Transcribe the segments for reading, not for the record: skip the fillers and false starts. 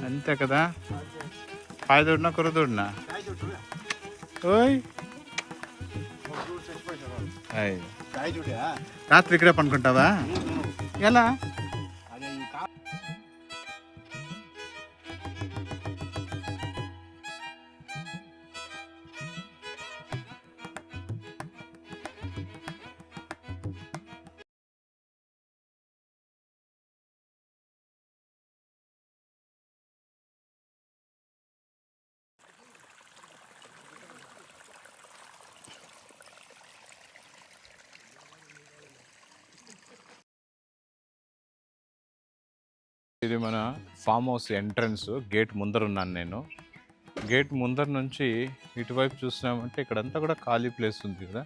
అంతే కదా. పాయ దూడినా కుర్ర దూడినా ఓయ్ రాత్రి ఇక్కడే పనుకుంటావా? ఎలా? ఇది మన ఫామ్ హౌస్ ఎంట్రన్స్. గేట్ ముందర ఉన్నాను నేను. గేట్ ముందర నుంచి ఇటువైపు చూసినామంటే ఇక్కడంతా కూడా ఖాళీ ప్లేస్ ఉంది కదా.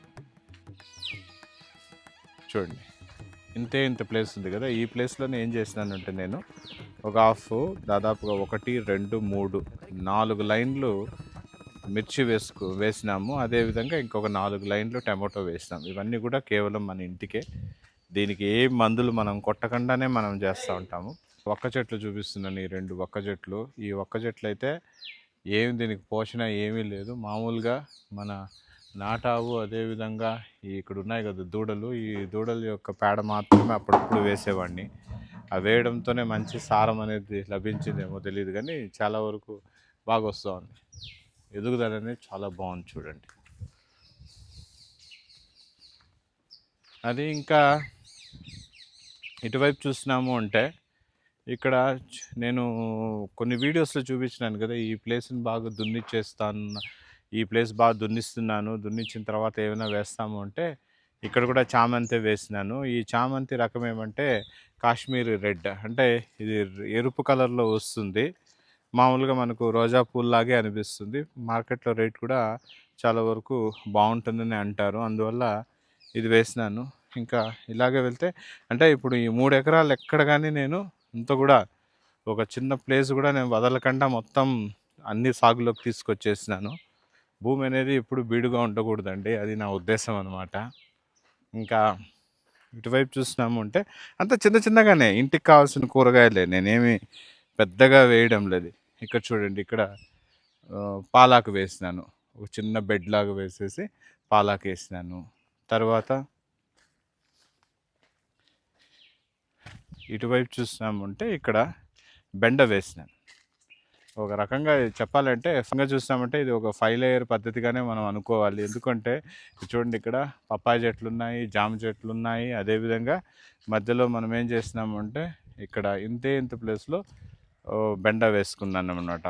చూడండి, ఇంత ప్లేస్ ఉంది కదా. ఈ ప్లేస్లోనే ఏం చేసినానంటే నేను ఒక దాదాపుగా 1 2 3 4 లైన్లు మిర్చి వేసినాము. అదేవిధంగా ఇంకొక 4 లైన్లు టమాటో వేసినాం. ఇవన్నీ కూడా కేవలం మన ఇంటికే. దీనికి ఏ మందులు మనం కొట్టకుండానే మనం చేస్తూ ఉంటాము. ఒక్క చెట్లు చూపిస్తున్నాను, ఈ 2 ఒక్క చెట్లు. ఈ ఒక్క చెట్లు అయితే దీనికి పోషణ ఏమీ లేదు. మామూలుగా మన నాటావు, అదేవిధంగా ఇక్కడ ఉన్నాయి కదా దూడలు, ఈ దూడల యొక్క పేడ మాత్రమే అప్పుడప్పుడు వేసేవాడిని. అవి వేయడంతోనే మంచి సారం అనేది లభించిందేమో తెలియదు, కానీ చాలా వరకు బాగా వస్తూ ఉంది. ఎదుగుదల అనేది చాలా బాగుంది చూడండి. అది ఇంకా ఇటువైపు చూసినాము అంటే ఇక్కడ నేను కొన్ని వీడియోస్లో చూపించినాను కదా, ఈ ప్లేస్ని బాగా దున్నిచ్చేస్తాను, ఈ ప్లేస్ బాగా దున్నిస్తున్నాను, దున్నించిన తర్వాత ఏమైనా వేస్తాము అంటే ఇక్కడ కూడా చామంతి వేసినాను. ఈ చామంతి రకం ఏమంటే కాశ్మీరీ రెడ్, అంటే ఇది ఎరుపు కలర్లో వస్తుంది. మామూలుగా మనకు రోజా పూల్లాగే అనిపిస్తుంది. మార్కెట్లో రేట్ కూడా చాలా వరకు బాగుంటుందని అంటారు, అందువల్ల ఇది వేసినాను. ఇంకా ఇలాగే వెళ్తే అంటే ఇప్పుడు ఈ 3 ఎకరాలు ఎక్కడ కానీ నేను అంతా కూడా ఒక చిన్న ప్లేస్ కూడా నేను వదలకుండా మొత్తం అన్ని సాగులోకి తీసుకొచ్చేసినాను. భూమి అనేది ఎప్పుడు బీడుగా ఉండకూడదండి, అది నా ఉద్దేశం అనమాట. ఇంకా ఇటువైపు చూసినాము అంటే అంత చిన్నగానే ఇంటికి కావాల్సిన కూరగాయలే, నేనేమి పెద్దగా వేయడం లేదు. ఇక్కడ చూడండి, ఇక్కడ పాలాకు వేసినాను. ఒక చిన్న బెడ్ లాగా వేసేసి పాలాకు వేసినాను. తర్వాత ఇటువైపు చూసినామంటే ఇక్కడ బెండ వేసినాను. ఒక రకంగా చెప్పాలంటే చూసినామంటే ఇది ఒక 5 లేయర్ పద్ధతిగానే మనం అనుకోవాలి. ఎందుకంటే చూడండి, ఇక్కడ పప్పాయ చెట్లు ఉన్నాయి, జామ చెట్లు ఉన్నాయి. అదేవిధంగా మధ్యలో మనం ఏం చేసినామంటే ఇక్కడ ఇంత ప్లేస్లో బెండ వేసుకున్నాను అన్నమాట.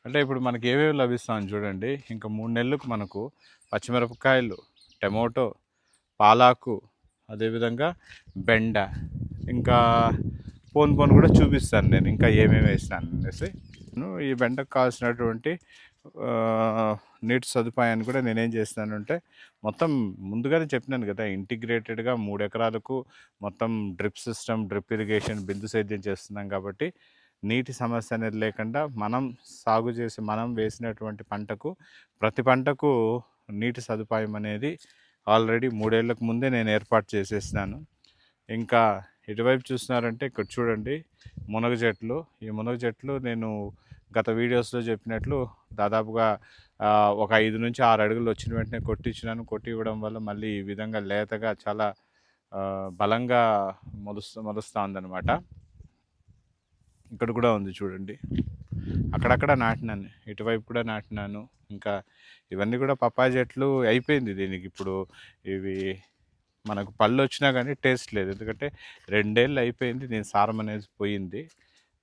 అంటే ఇప్పుడు మనకి ఏవేవి లభిస్తామని చూడండి. ఇంకా 3 నెలలకు మనకు పచ్చిమిరపకాయలు, టమోటో, పాలాకు, అదేవిధంగా బెండ, ఇంకా పోను కూడా చూపిస్తాను నేను ఇంకా ఏమేమి వేసినాను అనేసి. ఈ బెండకు కావాల్సినటువంటి నీటి సదుపాయాన్ని కూడా నేనేం చేస్తున్నానంటే మొత్తం ముందుగానే చెప్పినాను కదా, ఇంటిగ్రేటెడ్గా 3 ఎకరాలకు మొత్తం డ్రిప్ సిస్టమ్, డ్రిప్ ఇరిగేషన్, బిందు సేద్యం చేస్తున్నాం కాబట్టి నీటి సమస్య అనేది లేకుండా మనం సాగు చేసి మనం వేసినటువంటి పంటకు ప్రతి పంటకు నీటి సదుపాయం అనేది ఆల్రెడీ 3 ఏళ్లకు ముందే నేను ఏర్పాటు చేసేసినాను. ఇంకా ఇటువైపు చూస్తున్నారంటే ఇక్కడ చూడండి మునగ చెట్లు. ఈ మునగ చెట్లు నేను గత వీడియోస్లో చెప్పినట్లు దాదాపుగా ఒక 5 నుంచి 6 అడుగులు వచ్చిన వెంటనే కొట్టించినాను. కొట్టి ఇవ్వడం వల్ల మళ్ళీ ఈ విధంగా లేతగా చాలా బలంగా మొలుస్తూ ఉందన్నమాట. ఇక్కడ కూడా ఉంది చూడండి, అక్కడక్కడ నాటినాను, ఇటువైపు కూడా నాటినాను. ఇంకా ఇవన్నీ కూడా పప్పాయ చెట్లు అయిపోయింది. దీనికి ఇప్పుడు ఇవి మనకు పళ్ళు వచ్చినా కానీ టేస్ట్ లేదు, ఎందుకంటే 2 ఏళ్ళు అయిపోయింది దీని సారం అనేది పోయింది.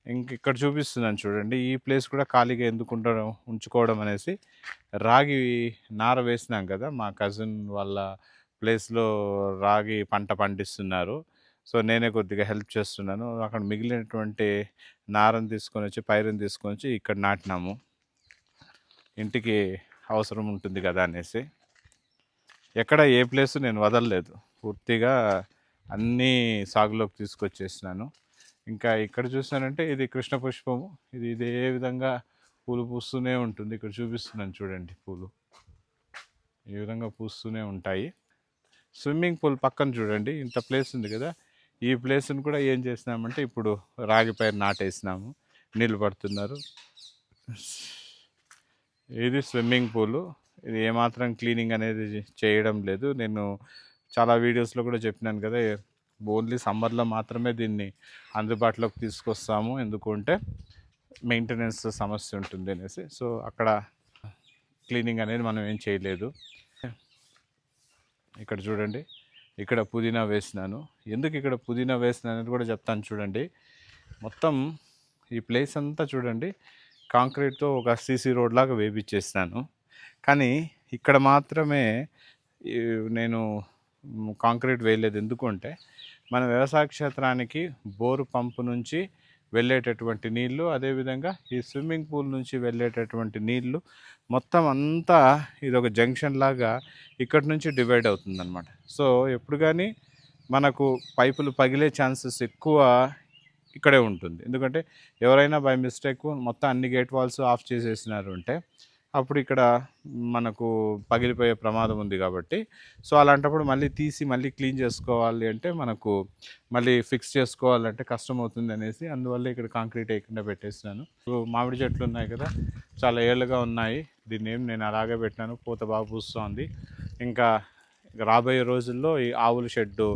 ఇంక ఇక్కడ చూపిస్తున్నాను చూడండి, ఈ ప్లేస్ కూడా ఖాళీగా ఎందుకు ఉంచుకోవడం అనేసి రాగి నార వేసినాం కదా, మా కజిన్ వాళ్ళ ప్లేస్లో రాగి పంట పండిస్తున్నారు. సో నేనే కొద్దిగా హెల్ప్ చేస్తున్నాను. అక్కడ మిగిలినటువంటి నారని తీసుకొని వచ్చి, పైరుని తీసుకొని వచ్చి ఇక్కడ నాటినాము, ఇంటికి అవసరం ఉంటుంది కదా అనేసి. ఎక్కడ ఏ ప్లేసు నేను వదలలేదు, పూర్తిగా అన్నీ సాగులోకి తీసుకొచ్చేసినాను. ఇంకా ఇక్కడ చూసానంటే ఇది కృష్ణ పుష్పము, ఇది ఇదే విధంగా పూలు పూస్తూనే ఉంటుంది. ఇక్కడ చూపిస్తున్నాను చూడండి, పూలు ఈ విధంగా పూస్తూనే ఉంటాయి. స్విమ్మింగ్ పూల్ పక్కన చూడండి ఇంత ప్లేస్ ఉంది కదా, ఈ ప్లేస్ని కూడా ఏం చేసినామంటే ఇప్పుడు రాగి పైరు నాటేసినాము, నీళ్ళు పడుతున్నారు. ఇది స్విమ్మింగ్ పూలు, ఇది ఏమాత్రం క్లీనింగ్ అనేది చేయడం లేదు. నేను చాలా వీడియోస్లో కూడా చెప్పినాను కదా, ఓన్లీ సమ్మర్లో మాత్రమే దీన్ని అందుబాటులోకి తీసుకొస్తాము, ఎందుకంటే మెయింటెనెన్స్ సమస్య ఉంటుంది అనేసి. సో అక్కడ క్లీనింగ్ అనేది మనం ఏం చేయలేదు. ఇక్కడ చూడండి, ఇక్కడ పుదీనా వేసినాను. ఎందుకు ఇక్కడ పుదీనా వేసినాను అనేది కూడా చెప్తాను చూడండి. మొత్తం ఈ ప్లేస్ అంతా చూడండి కాంక్రీట్తో ఒక సీసీ రోడ్ లాగా వేపించేసినాను, కానీ ఇక్కడ మాత్రమే నేను కాంక్రీట్ వేయలేదు. ఎందుకంటే మన వ్యవసాయ క్షేత్రానికి బోరు పంపు నుంచి వెళ్ళేటటువంటి నీళ్ళు, అదేవిధంగా ఈ స్విమ్మింగ్ పూల్ నుంచి వెళ్ళేటటువంటి నీళ్ళు మొత్తం అంతా ఇది ఒక జంక్షన్ లాగా ఇక్కడి నుంచి డివైడ్ అవుతుందన్నమాట. సో ఎప్పుడు కానీ మనకు పైపులు పగిలే ఛాన్సెస్ ఎక్కువ ఇక్కడే ఉంటుంది. ఎందుకంటే ఎవరైనా బై మిస్టేక్ మొత్తం అన్ని గేట్ వాల్స్ ఆఫ్ చేసేసినారు అంటే అప్పుడు ఇక్కడ మనకు పగిలిపోయే ప్రమాదం ఉంది కాబట్టి, సో అలాంటప్పుడు మళ్ళీ తీసి మళ్ళీ క్లీన్ చేసుకోవాలి అంటే మనకు మళ్ళీ ఫిక్స్ చేసుకోవాలంటే కష్టం అవుతుంది అనేసి, అందువల్ల ఇక్కడ కాంక్రీట్ వేయకుండా పెట్టేసినాను. మామిడి చెట్లు ఉన్నాయి కదా, చాలా ఏళ్ళుగా ఉన్నాయి, దీన్ని నేను అలాగే పెట్టినాను, పూత బాగా పూస్తోంది. ఇంకా రాబోయే రోజుల్లో ఈ ఆవుల షెడ్డు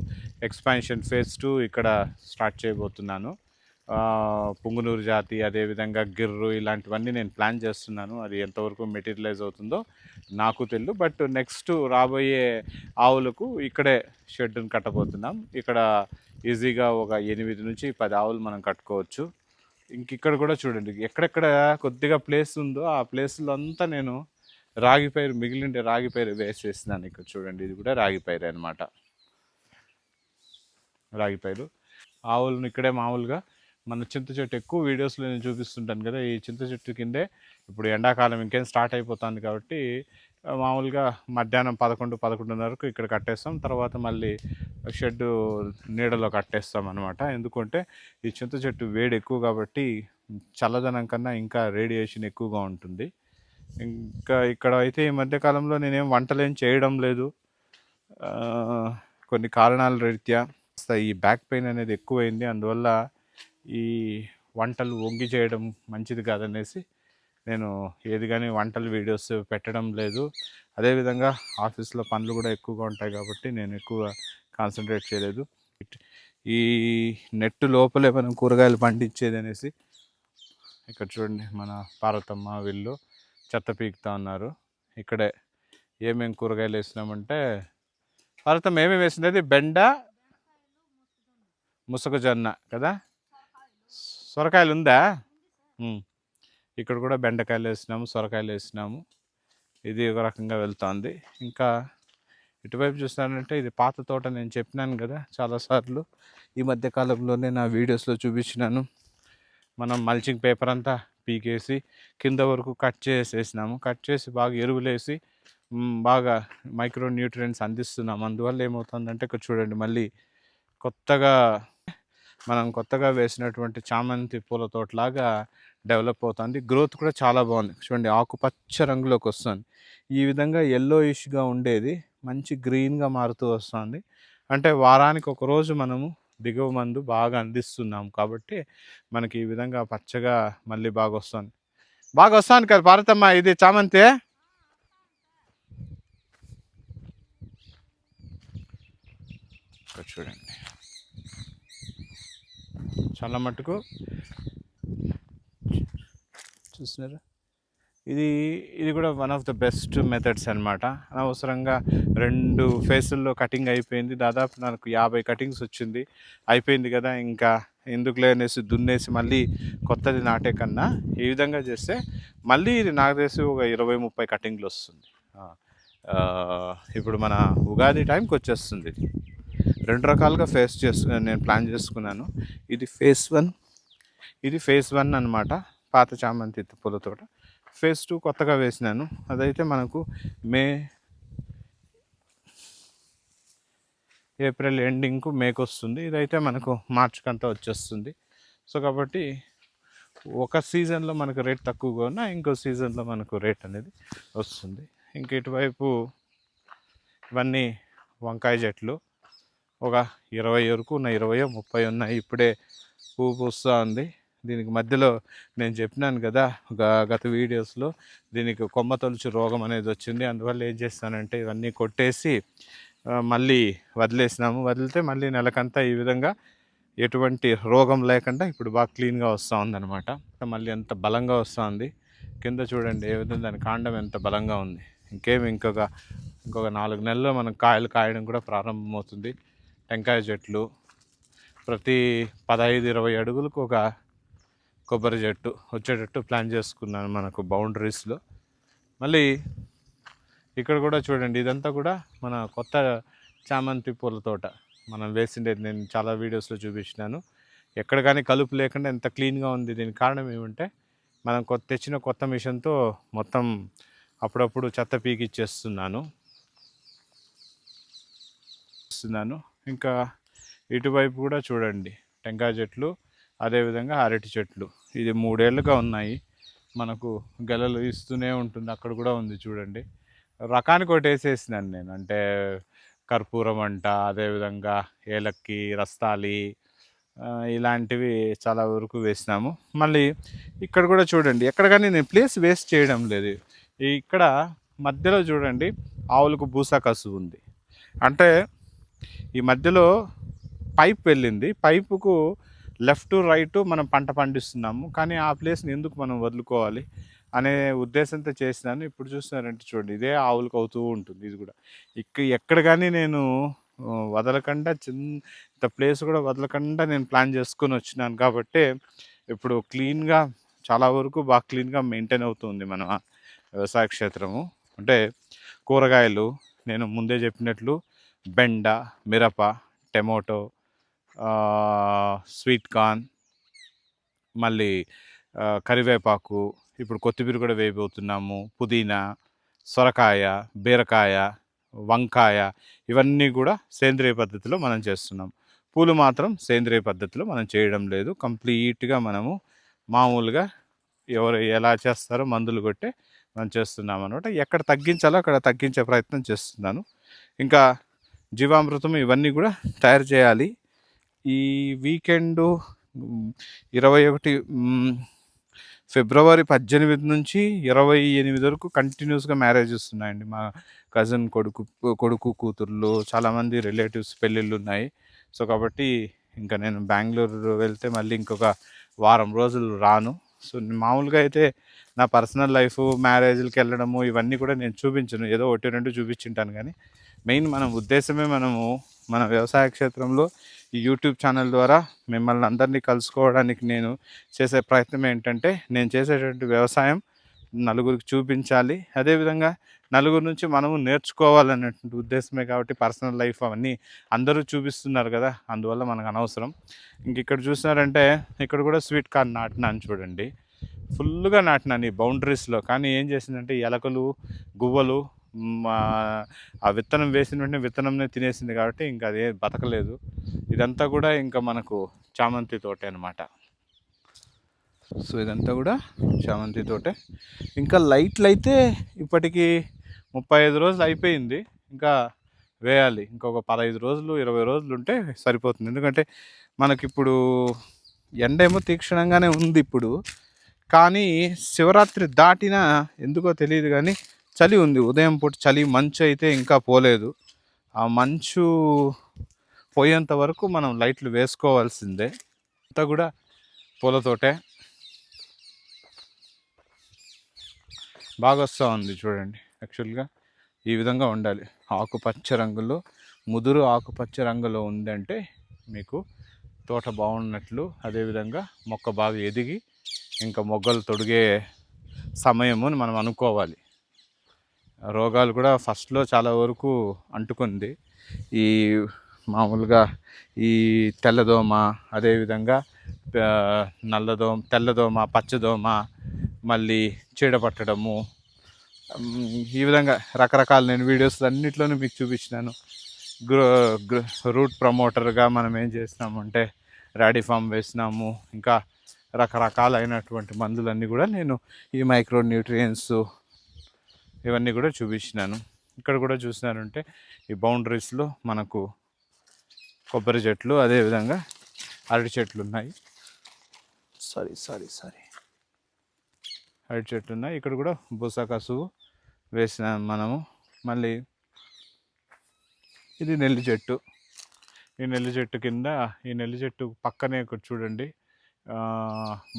ఎక్స్పాన్షన్ ఫేజ్ 2 ఇక్కడ స్టార్ట్ చేయబోతున్నాను. పుంగునూరు జాతి, అదేవిధంగా గిర్రు, ఇలాంటివన్నీ నేను ప్లాన్ చేస్తున్నాను. అది ఎంతవరకు మెటీరియలైజ్ అవుతుందో నాకు తెలియదు, బట్ నెక్స్ట్ రాబోయే ఆవులకు ఇక్కడే షెడ్ని కట్టబోతున్నాం. ఇక్కడ ఈజీగా ఒక 8 నుంచి 10 ఆవులు మనం కట్టుకోవచ్చు. ఇక్కడ కూడా చూడండి, ఎక్కడెక్కడ కొద్దిగా ప్లేస్ ఉందో ఆ ప్లేస్లో అంతా నేను రాగి పైరు, మిగిలిండే రాగి పైరు వేసేసినాను. ఇక్కడ చూడండి, ఇది కూడా రాగి పైరు అనమాట. రాగి పైరు ఆవులను ఇక్కడే మామూలుగా మన చింత చెట్టు ఎక్కువ వీడియోస్లో నేను చూపిస్తుంటాను కదా, ఈ చింత చెట్టు కిందే ఇప్పుడు ఎండాకాలం ఇంకేం స్టార్ట్ అయిపోతుంది కాబట్టి మామూలుగా మధ్యాహ్నం 11-11:30కు ఇక్కడ కట్టేస్తాం. తర్వాత మళ్ళీ షెడ్డు నీడలో కట్టేస్తాం అనమాట. ఎందుకంటే ఈ చింత చెట్టు వేడి ఎక్కువ కాబట్టి చల్లదనం కన్నా ఇంకా రేడియేషన్ ఎక్కువగా ఉంటుంది. ఇంకా ఇక్కడ అయితే ఈ మధ్యకాలంలో నేనేం వంటలు ఏం చేయడం లేదు, కొన్ని కారణాల రీత్యా ఈ బ్యాక్ పెయిన్ అనేది ఎక్కువైంది. అందువల్ల ఈ వంటలు వంగి చేయడం మంచిది కాదనేసి నేను ఏది కానీ వంటలు వీడియోస్ పెట్టడం లేదు. అదేవిధంగా ఆఫీస్లో పనులు కూడా ఎక్కువగా ఉంటాయి కాబట్టి నేను ఎక్కువ కాన్సన్ట్రేట్ చేయలేదు. ఈ నెట్ లోపలే మనం కూరగాయలు పండించేది అనేసి ఇక్కడ చూడండి, మన పార్వతమ్మ వీళ్ళు చెత్త పీకుతా ఉన్నారు. ఇక్కడే ఏమేమి కూరగాయలు వేసినామంటే, పార్వతమ్మ ఏమేమి వేసినది, బెండ, ముసగజొన్న కదా, సొరకాయలు ఉందా, ఇక్కడ కూడా బెండకాయలు వేసినాము, సొరకాయలు వేసినాము. ఇది ఒక రకంగా వెళ్తుంది. ఇంకా ఇటువైపు చూస్తానంటే ఇది పాత తోట, నేను చెప్పినాను కదా చాలాసార్లు, ఈ మధ్యకాలంలోనే నా వీడియోస్లో చూపించినాను. మనం మల్చింగ్ పేపర్ అంతా పీకేసి కింద వరకు కట్ చేసేసినాము. కట్ చేసి బాగా ఎరువులేసి బాగా మైక్రో న్యూట్రియంట్స్ అందిస్తున్నాము. అందువల్ల ఏమవుతుందంటే ఇక్కడ చూడండి, మళ్ళీ కొత్తగా మనం కొత్తగా వేసినటువంటి చామంతి పూల తోటలాగా డెవలప్ అవుతుంది. గ్రోత్ కూడా చాలా బాగుంది. చూడండి, ఆకుపచ్చ రంగులోకి వస్తుంది. ఈ విధంగా యెల్లోయిష్గా ఉండేది మంచి గ్రీన్గా మారుతూ వస్తుంది. అంటే వారానికి ఒకరోజు మనము దిగువ మందు బాగా అందిస్తున్నాం కాబట్టి మనకి ఈ విధంగా పచ్చగా మళ్ళీ బాగా వస్తుంది. బాగా వస్తుంది కదా భారతమ్మ, ఇది చామంతి. ఇక్కడ చూడండి, చాలా మటుకు చూస్తున్నారా, ఇది కూడా one of the best methods అనమాట. అనవసరంగా 2 ఫేసుల్లో కటింగ్ అయిపోయింది. దాదాపు నాకు 50 కటింగ్స్ వచ్చింది. అయిపోయింది కదా, ఇంకా ఎందుకులే అనేసి దున్నేసి మళ్ళీ కొత్తది నాటే కన్నా ఈ విధంగా చేస్తే మళ్ళీ ఇది నాకు తెలిసి ఒక 20-30 కటింగ్లు వస్తుంది. ఇప్పుడు మన ఉగాది టైంకి వచ్చేస్తుంది. 2 రకాలుగా నేను ప్లాన్ చేసుకున్నాను. ఇది ఫేస్ 1 అనమాట, పాత చామంతి పూల తోట. ఫేజ్ 2 కొత్తగా వేసినాను. అదైతే మనకు ఏప్రిల్ ఎండింగ్కు మేకు వస్తుంది. ఇదైతే మనకు మార్చ్కి అంతా వచ్చేస్తుంది. సో కాబట్టి ఒక సీజన్లో మనకు రేట్ తక్కువగా ఉన్నా ఇంకో సీజన్లో మనకు రేట్ అనేది వస్తుంది. ఇంక ఇటువైపు ఇవన్నీ వంకాయ చెట్లు ఒక 20 వరకు ఉన్నాయి, 20-30 ఉన్నాయి. ఇప్పుడే పువ్వు పూస్తూ ఉంది. దీనికి మధ్యలో నేను చెప్పినాను కదా గత వీడియోస్లో, దీనికి కొమ్మ తొలుచు రోగం అనేది వచ్చింది. అందువల్ల ఏం చేస్తానంటే ఇవన్నీ కొట్టేసి మళ్ళీ వదిలేసినాము. వదిలితే మళ్ళీ నెలకంతా ఈ విధంగా ఎటువంటి రోగం లేకుండా ఇప్పుడు బాగా క్లీన్గా వస్తూ ఉందన్నమాట. మళ్ళీ ఎంత బలంగా వస్తుంది. కింద చూడండి ఏ విధంగా దాని కాండం ఎంత బలంగా ఉంది. ఇంకొక 4 నెలల్లో మనకు కాయలు కాయడం కూడా ప్రారంభమవుతుంది. టెంకాయ చెట్లు ప్రతి 15-20 అడుగులకు ఒక కొబ్బరి చెట్టు వచ్చేటట్టు ప్లాన్ చేసుకున్నాను మనకు బౌండరీస్లో. మళ్ళీ ఇక్కడ కూడా చూడండి, ఇదంతా కూడా మన కొత్త చామంతి పూల తోట మనం వేసిండేది. నేను చాలా వీడియోస్లో చూపించినాను. ఎక్కడ కానీ కలుపు లేకుండా ఎంత క్లీన్గా ఉంది. దీనికి కారణం ఏమంటే మనం తెచ్చిన కొత్త మిషన్తో మొత్తం అప్పుడప్పుడు చెత్త పీకిచ్చేస్తున్నాను. ఇంకా ఇటువైపు కూడా చూడండి, టెంకాయ చెట్లు, అదేవిధంగా అరటి చెట్లు. ఇది 3 ఏళ్ళుగా ఉన్నాయి. మనకు గెలలు ఇస్తూనే ఉంటుంది. అక్కడ కూడా ఉంది చూడండి. రకానికి ఒకటి వేసేసినాను నేను, అంటే కర్పూరం అంట, అదేవిధంగా ఏలక్కి, రస్తాలి, ఇలాంటివి చాలా వరకు వేసినాము. మళ్ళీ ఇక్కడ కూడా చూడండి, ఎక్కడ కానీ నేను ప్లేస్ వేస్ట్ చేయడం లేదు. ఇక్కడ మధ్యలో చూడండి ఆవులకు బూసా కసు ఉంది. అంటే ఈ మధ్యలో పైప్ వెళ్ళింది. పైపుకు లెఫ్ట్ రైట్ మనం పంట పండిస్తున్నాము, కానీ ఆ ప్లేస్ని ఎందుకు మనం వదులుకోవాలి అనే ఉద్దేశంతో చేసినాను. ఇప్పుడు చూస్తున్నారంటే చూడండి, ఇదే ఆవులకు అవుతూ ఉంటుంది. ఇది కూడా ఎక్కడ కానీ నేను వదలకుండా, ఇంత ప్లేస్ కూడా వదలకుండా నేను ప్లాన్ చేసుకొని వచ్చినాను కాబట్టి ఇప్పుడు క్లీన్గా, చాలా వరకు బాగా క్లీన్గా మెయింటైన్ అవుతుంది మన వ్యవసాయ క్షేత్రము. అంటే కూరగాయలు నేను ముందే చెప్పినట్లు బెండ, మిరప, టమోటో, స్వీట్ కార్న్, మళ్ళీ కరివేపాకు, ఇప్పుడు కొత్తిమీర కూడా వేయబోతున్నాము, పుదీనా, సొరకాయ, బీరకాయ, వంకాయ, ఇవన్నీ కూడా సేంద్రియ పద్ధతిలో మనం చేస్తున్నాం. పూలు మాత్రం సేంద్రియ పద్ధతిలో మనం చేయడం లేదు. కంప్లీట్గా మనము మామూలుగా ఎవరు ఎలా చేస్తారో మందులు కొట్టే మనం చేస్తున్నాం అనమాట. ఎక్కడ తగ్గించాలో అక్కడ తగ్గించే ప్రయత్నం చేస్తున్నాను. ఇంకా జీవామృతం ఇవన్నీ కూడా తయారు చేయాలి. ఈ వీకెండు 21 ఫిబ్రవరి 18 నుంచి 28 వరకు కంటిన్యూస్గా మ్యారేజెస్ ఉన్నాయండి. మా కజిన్ కొడుకు కూతుర్లు, చాలామంది రిలేటివ్స్ పెళ్ళిళ్ళు ఉన్నాయి. సో కాబట్టి ఇంకా నేను బెంగళూరు వెళ్తే మళ్ళీ ఇంకొక వారం రోజులు రాను. సో మామూలుగా అయితే నా పర్సనల్ లైఫ్, మ్యారేజ్లకి వెళ్ళడము ఇవన్నీ కూడా నేను చూపించను, ఏదో 1-2 చూపించింటాను. కానీ మెయిన్ మన ఉద్దేశమే మనము మన వ్యవసాయ క్షేత్రంలో ఈ యూట్యూబ్ ఛానల్ ద్వారా మిమ్మల్ని అందరినీ కలుసుకోవడానికి నేను చేసే ప్రయత్నం ఏంటంటే, నేను చేసేటువంటి వ్యవసాయం నలుగురికి చూపించాలి, అదేవిధంగా నలుగురు నుంచి మనము నేర్చుకోవాలనేటువంటి ఉద్దేశమే. కాబట్టి పర్సనల్ లైఫ్ అవన్నీ అందరూ చూపిస్తున్నారు కదా, అందువల్ల మనకు అనవసరం. ఇంక ఇక్కడ చూసినారంటే ఇక్కడ కూడా స్వీట్ కార్న్ నాటినాను చూడండి. ఫుల్గా నాటినాను ఈ బౌండరీస్లో. కానీ ఏం చేసిందంటే ఎలకలు, గువ్వలు మా ఆ విత్తనం వేసిన వెంటనే విత్తనంనే తినేసింది కాబట్టి ఇంకా అదే బతకలేదు. ఇదంతా కూడా ఇంకా మనకు చామంతి తోటే అనమాట. సో ఇదంతా కూడా చామంతి తోటే. ఇంకా లైట్లు అయితే ఇప్పటికీ 35 రోజులు అయిపోయింది. ఇంకా వేయాలి. ఇంకొక 15 రోజులు 20 రోజులు ఉంటే సరిపోతుంది. ఎందుకంటే మనకిప్పుడు ఎండేమో తీక్షణంగానే ఉంది ఇప్పుడు. కానీ శివరాత్రి దాటినా ఎందుకో తెలియదు కానీ చలి ఉంది. ఉదయం పూట చలి, మంచు అయితే ఇంకా పోలేదు. ఆ మంచు పోయేంత వరకు మనం లైట్లు వేసుకోవాల్సిందే. అంతా కూడా పూలతోటే బాగా వస్తూ ఉంది చూడండి. యాక్చువల్గా ఈ విధంగా ఉండాలి. ఆకుపచ్చ రంగులో, ముదురు ఆకుపచ్చ రంగులో ఉందంటే మీకు తోట బాగున్నట్లు. అదేవిధంగా మొక్క బాగా ఎదిగి ఇంకా మొగ్గలు తొడిగే సమయము అని మనం అనుకోవాలి. రోగాలు కూడా ఫస్ట్లో చాలా వరకు అంటుకుంది. ఈ మామూలుగా ఈ తెల్లదోమ, అదేవిధంగా తెల్లదోమ, పచ్చదోమ, మళ్ళీ చీడ పట్టడము, ఈ విధంగా రకరకాల నేను వీడియోస్ అన్నిట్లోనూ మీకు చూపించినాను. రూట్ ప్రమోటర్గా మనం ఏం చేసినామంటే రాడిఫామ్ వేసినాము. ఇంకా రకరకాలైనటువంటి మందులన్నీ కూడా నేను ఈ మైక్రో న్యూట్రియన్స్ ఇవన్నీ కూడా చూపించినాను. ఇక్కడ కూడా చూసినారంటే ఈ బౌండరీస్లో మనకు కొబ్బరి చెట్లు, అదేవిధంగా అరటి చెట్లు ఉన్నాయి. అరటి చెట్లు ఉన్నాయి. ఇక్కడ కూడా బూసా కసువు వేసినాం మనము. మళ్ళీ ఇది నెల్లి చెట్టు. ఈ నెల్లి చెట్టు కింద, ఈ నెల్లి చెట్టు పక్కనే ఇక్కడ చూడండి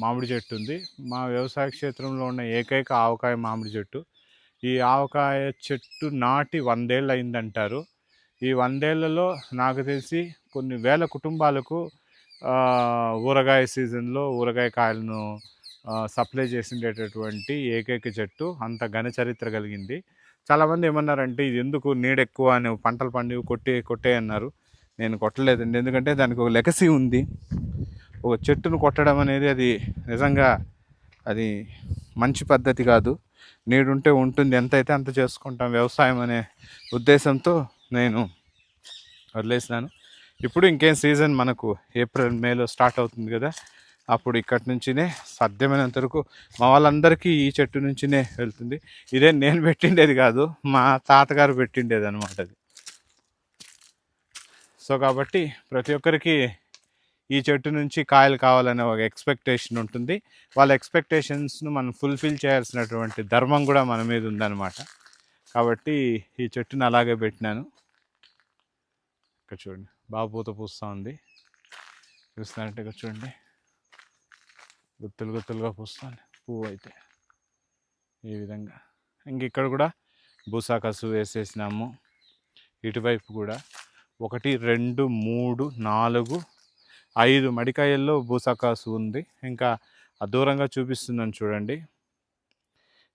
మామిడి చెట్టు ఉంది. మా వ్యవసాయ క్షేత్రంలో ఉన్న ఏకైక ఆవకాయ మామిడి చెట్టు. ఈ ఆవకాయ చెట్టు నాటి 100 ఏళ్ళు అయిందంటారు. ఈ 100 ఏళ్లలో నాకు తెలిసి కొన్ని వేల కుటుంబాలకు ఊరగాయ సీజన్లో ఊరగాయ కాయలను సప్లై చేసిండేటటువంటి ఏకైక చెట్టు. అంత ఘన చరిత్ర కలిగింది. చాలామంది ఏమన్నారంటే ఇది ఎందుకు నీడెక్కువ అని పంటలు పండి కొట్టే అన్నారు. నేను కొట్టలేదండి. ఎందుకంటే దానికి ఒక లెగసీ ఉంది. ఒక చెట్టును కొట్టడం అనేది అది నిజంగా అది మంచి పద్ధతి కాదు. నీడుంటే ఉంటుంది, ఎంతైతే అంత చేసుకుంటాం వ్యవసాయం అనే ఉద్దేశంతో నేను వదిలేసినాను. ఇప్పుడు ఇంకేం సీజన్ మనకు ఏప్రిల్ మేలో స్టార్ట్ అవుతుంది కదా, అప్పుడు ఇక్కడి నుంచినే సాధ్యమైనంత వరకు మా వాళ్ళందరికీ ఈ చెట్టు నుంచినే వెళ్తుంది. ఇదే నేను పెట్టిండేది కాదు, మా తాతగారు పెట్టిండేది అనమాట అది. సో కాబట్టి ప్రతి ఒక్కరికి ఈ చెట్టు నుంచి కాయలు కావాలనే ఒక ఎక్స్పెక్టేషన్ ఉంటుంది. వాళ్ళ ఎక్స్పెక్టేషన్స్ను మనం ఫుల్ఫిల్ చేయాల్సినటువంటి ధర్మం కూడా మన మీద ఉందన్నమాట. కాబట్టి ఈ చెట్టుని అలాగే పెట్టినాను. ఇక్కడ చూడండి బాగా పూత పూస్తూ ఉంది. చూస్తున్నారంటే ఇక్కడ చూడండి గుత్తులుగా పూస్తుంది పువ్వు అయితే ఈ విధంగా. ఇంక ఇక్కడ కూడా బూసా కసు వేసేసినాము. ఇటువైపు కూడా 1 2 3 4 5 మడికాయల్లో బూసాకాసు ఉంది. ఇంకా దూరంగా చూపిస్తున్నాను చూడండి.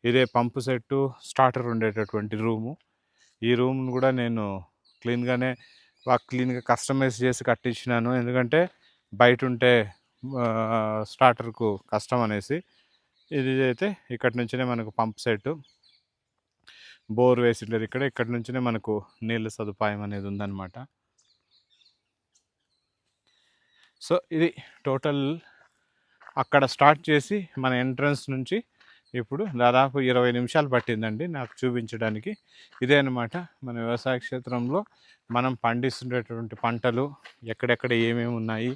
ఇదే పంపు సెట్టు, స్టార్టర్ ఉండేటటువంటి రూము. ఈ రూమ్ను కూడా నేను క్లీన్గా కస్టమైజ్ చేసి కట్టించినాను. ఎందుకంటే బయట ఉంటే స్టార్టర్కు కష్టం అనేసి. ఇది అయితే ఇక్కడి నుంచినే మనకు పంప్ సెట్టు, బోర్ వేసిండేది ఇక్కడి నుంచినే మనకు నీళ్ళ సదుపాయం అనేది ఉందన్నమాట. సో ఇది టోటల్ అక్కడ స్టార్ట్ చేసి మన ఎంట్రన్స్ నుంచి ఇప్పుడు దాదాపు 20 నిమిషాలు పట్టిందండి నాకు చూపించడానికి. ఇదే అనమాట మన వ్యవసాయ క్షేత్రంలో మనం పండిస్తుండేటువంటి పంటలు, ఎక్కడెక్కడ ఏమేమి ఉన్నాయి,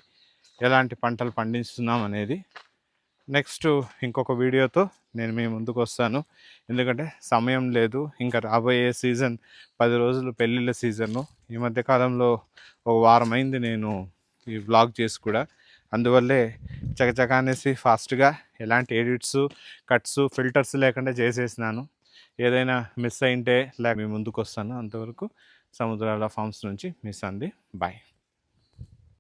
ఎలాంటి పంటలు పండిస్తున్నాం అనేది. నెక్స్ట్ ఇంకొక వీడియోతో నేను మీ ముందుకు వస్తాను. ఎందుకంటే సమయం లేదు. ఇంకా రాబోయే సీజన్ 10 రోజులు పెళ్ళిళ్ళ సీజను. ఈ మధ్యకాలంలో ఒక వారం అయింది నేను ఈ వ్లాగ్ చేసి కూడా. అందువల్లే చకచకా అనేసి ఫాస్ట్గా ఎలాంటి ఎడిట్స్, కట్స్, ఫిల్టర్స్ లేకుండా చేసేసినాను. ఏదైనా మిస్ అయింటే మీ ముందుకు వస్తాను. అంతవరకు సముద్రాల ఫార్మ్స్ నుంచి మీ సంధి. బాయ్.